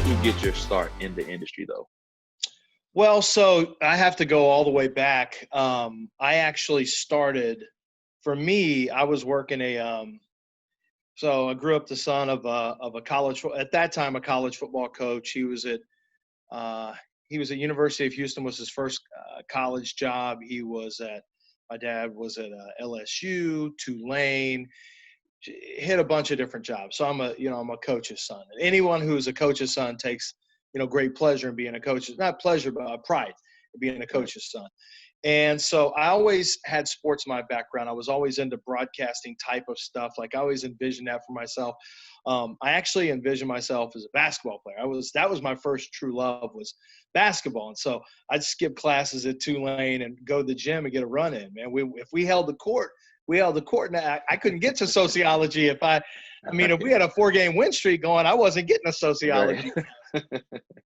did you get your start in the industry, though? Well, so I have to go all the way back. I actually started, for me, I was working so I grew up the son of a college, at that time, a college football coach. Uh, he was at University of Houston, was his first college job. My dad was at LSU, Tulane, hit a bunch of different jobs. So I'm a coach's son. And anyone who's a coach's son takes, great pleasure in being a coach. Not pleasure, but pride in being a coach's son. And so I always had sports in my background. I was always into broadcasting type of stuff. Like I always envisioned that for myself. I actually envisioned myself as a basketball player. That was my first true love, was basketball. And so I'd skip classes at Tulane and go to the gym and get a run in. Man, if we held the court, we held the court. And I couldn't get to sociology if we had a 4-game win streak going, I wasn't getting a sociology.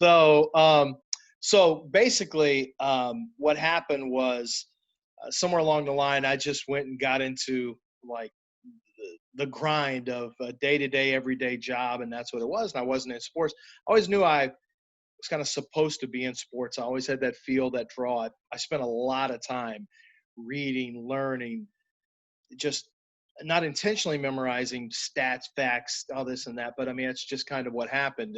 Right. So basically, what happened was somewhere along the line, I just went and got into like the grind of a day-to-day, everyday job, and that's what it was. And I wasn't in sports. I always knew I was kind of supposed to be in sports. I always had that feel, that draw. I spent a lot of time reading, learning, just not intentionally memorizing stats, facts, all this and that. But it's just kind of what happened.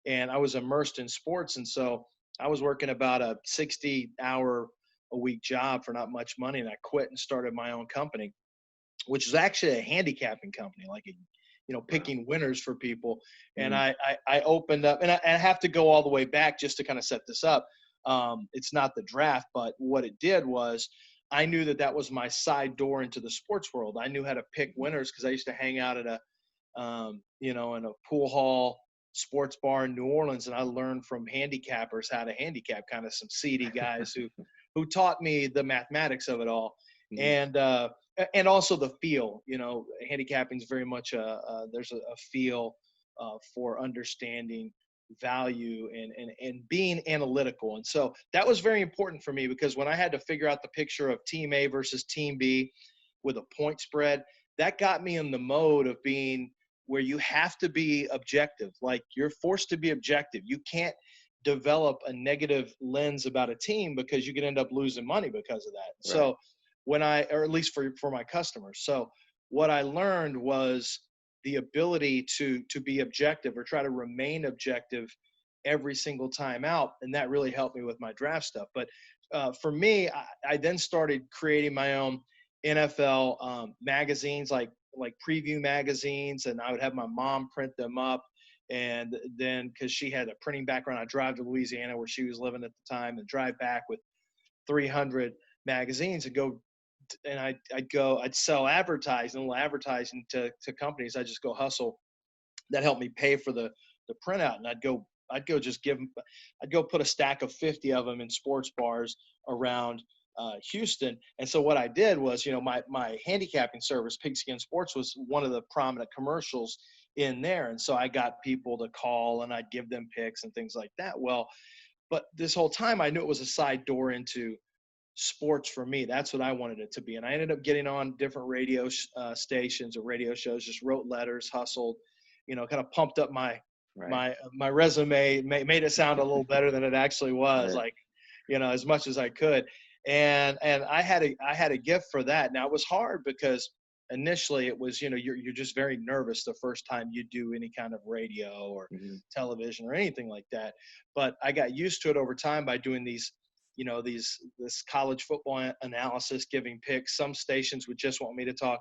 And I was immersed in sports. And so I was working about a 60-hour-a-week job for not much money, and I quit and started my own company, which is actually a handicapping company, like picking winners for people. And I opened up, and I have to go all the way back just to kind of set this up. It's not the draft, but what it did was I knew that was my side door into the sports world. I knew how to pick winners because I used to hang out at in a pool hall sports bar in New Orleans, and I learned from handicappers how to handicap, kind of some seedy guys who taught me the mathematics of it all. And also the feel, handicapping is very much there's a feel for understanding value and being analytical. And so that was very important for me, because when I had to figure out the picture of team A versus team B with a point spread, that got me in the mode of being where you have to be objective. Like, you're forced to be objective. You can't develop a negative lens about a team, because you could end up losing money because of that. Right. So or at least for my customers. So what I learned was the ability to be objective, or try to remain objective every single time out. And that really helped me with my draft stuff. But for me, I then started creating my own NFL magazines, like preview magazines, and I would have my mom print them up. And then, because she had a printing background, I'd drive to Louisiana, where she was living at the time, and drive back with 300 magazines and go. And I'd sell little advertising to companies. I'd just go hustle. That helped me pay for the printout. And I'd go put a stack of 50 of them in sports bars around Houston. And so what I did was, my handicapping service, Pigskin Sports, was one of the prominent commercials in there. And so I got people to call, and I'd give them picks and things like that. Well, but this whole time I knew it was a side door into sports for me. That's what I wanted it to be. And I ended up getting on different radio stations or radio shows, just wrote letters, hustled, kind of pumped up my resume, made it sound a little better than it actually was, right. As much as I could. And I had a gift for that. Now, it was hard because initially it was, you're just very nervous the first time you do any kind of radio or television or anything like that. But I got used to it over time by doing these, this college football analysis, giving picks. Some stations would just want me to talk,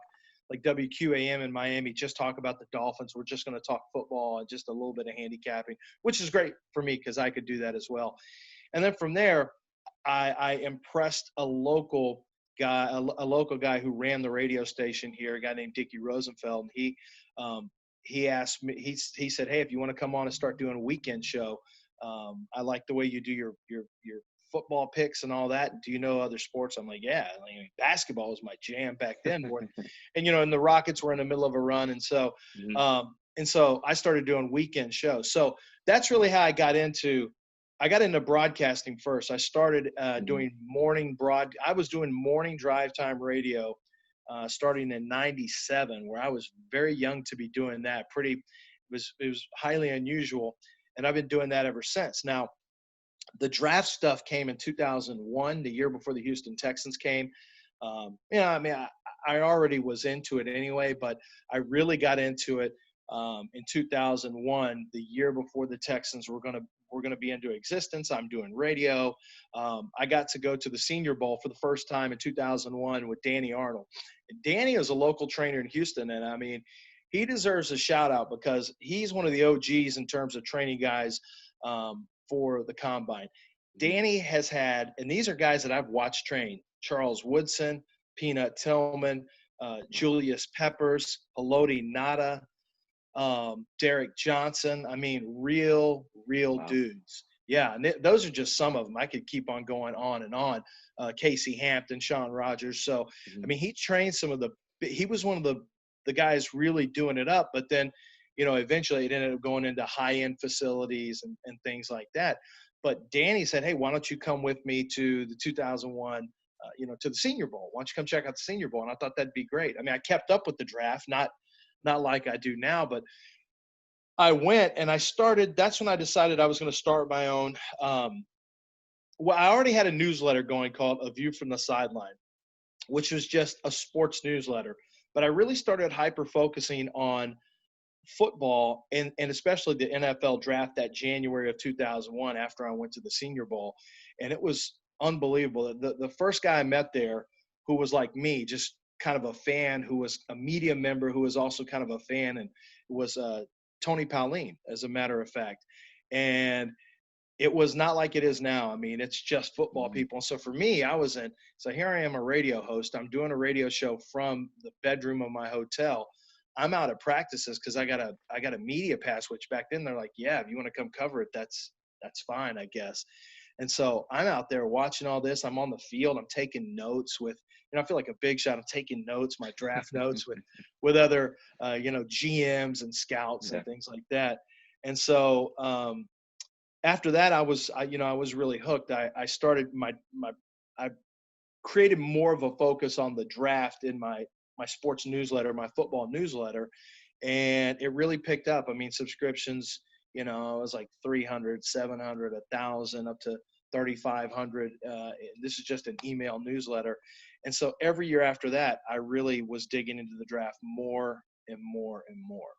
like WQAM in Miami, just talk about the Dolphins. We're just going to talk football and just a little bit of handicapping, which is great for me because I could do that as well. And then from there, I impressed a local guy who ran the radio station here, a guy named Dickie Rosenfeld. And he asked me, he said, "Hey, if you want to come on and start doing a weekend show, I like the way you do your football picks and all that. Do you know other sports?" I'm like, "Yeah." Basketball was my jam back then. And, and the Rockets were in the middle of a run. And so, so I started doing weekend shows. So that's really how I got into broadcasting first. I started doing I was doing morning drive time radio starting in 97, where I was very young to be doing that. It was highly unusual. and I've been doing that ever since. Now, the draft stuff came in 2001, the year before the Houston Texans came. I mean, I already was into it anyway, but I really got into it in 2001, the year before the Texans were gonna be into existence. I'm doing radio. I got to go to the Senior Bowl for the first time in 2001 with Danny Arnold. And Danny is a local trainer in Houston, and I mean, he deserves a shout out because he's one of the OGs in terms of training guys for the combine. Danny has had, and these are guys that I've watched train: Charles Woodson, Peanut Tillman, Julius Peppers, Haloti Nada, Derek Johnson. I mean, real Wow. dudes. Yeah, and those are just some of them. I could keep on going on and on. Casey Hampton, Sean Rogers. So, I Mhm. mean, he trained some of the. He was one of the guys really doing it up. But then, eventually it ended up going into high end facilities and things like that. But Danny said, "Hey, why don't you come with me to the 2001?" To the Senior Bowl. Why don't you come check out the Senior Bowl? And I thought that'd be great. I mean, I kept up with the draft, not like I do now, but I went and I started. That's when I decided I was going to start my own. Well, I already had a newsletter going called A View from the Sideline, which was just a sports newsletter. But I really started hyper focusing on football and especially the NFL draft that January of 2001 after I went to the Senior Bowl. And it was unbelievable. The first guy I met there who was like me, just kind of a fan, who was a media member, who was also kind of a fan, and was Tony Pauline, as a matter of fact. And it was not like it is now. I mean, it's just football Mhm. people. And so for me, so here I am, a radio host. I'm doing a radio show from the bedroom of my hotel. I'm out at practices because I got a media pass, which back then they're like, yeah, if you want to come cover it, that's fine, I guess. And so I'm out there watching all this. I'm on the field. I'm taking notes with, I feel like a big shot. I'm taking notes, my draft notes with other, GMs and scouts Yeah. and things like that. And so, after that, I was really hooked. I started I created more of a focus on the draft in my sports newsletter, my football newsletter, and it really picked up. I mean, subscriptions, it was like 300, 700, 1,000, up to 3,500. This is just an email newsletter. And so every year after that, I really was digging into the draft more and more and more.